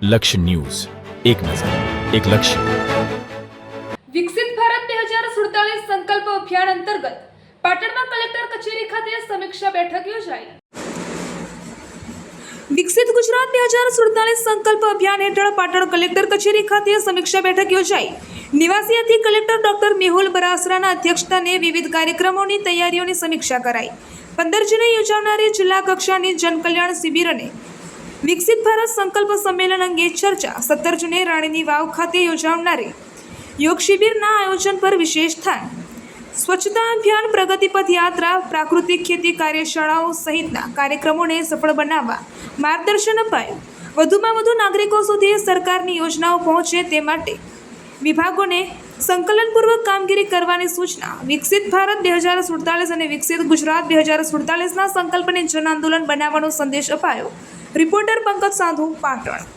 લક્ષ્ય ન્યૂઝ, એક નજર, એક લક્ષ્ય. વિકસિત ભારત 2047 સંકલ્પ અભિયાન અંતર્ગત પાટણમાં કલેક્ટર કચેરી ખાતે સમીક્ષા બેઠક યોજાઈ. વિકસિત ગુજરાત 2047 સંકલ્પ અભિયાન હેઠળ પાટણ કલેક્ટર કચેરી ખાતે સમીક્ષા બેઠક યોજાઈ. નિવાસી અધિક કલેક્ટર ડોક્ટર મેહુલ બરાસરાના અધ્યક્ષસ્થાને વિવિધ કાર્યક્રમોની તૈયારીઓની સમીક્ષા કરાઈ. 15 જૂને યોજાનારી જિલ્લા કક્ષાની જનકલ્યાણ શિબિર અને વિકસિત ભારત સંકલ્પ સંમેલન અંગે ચર્ચા 17 જૂને રાણીની વાવ ખાતે યોજાનારી યોગ શિબિરના આયોજન પર વિશેષ ધ્યાન. સ્વચ્છતા અભિયાન, પ્રગતિપથ યાત્રા, પ્રાકૃતિક ખેતી કાર્યશાળાઓ સહિતના કાર્યક્રમોને સફળ બનાવવા માર્ગદર્શન અપાયું. વધુમાં વધુ નાગરિકો સુધી સરકારની યોજનાઓ પહોંચે તે માટે વિભાગોને સંકલનપૂર્વક કામગીરી કરવાની સૂચના. વિકસિત ભારત 2047 અને વિકસિત ગુજરાત 2047ના સંકલ્પને જન આંદોલન બનાવવાનો સંદેશ અપાયો. રિપોર્ટર પંકજ સાધુ, પાટણ.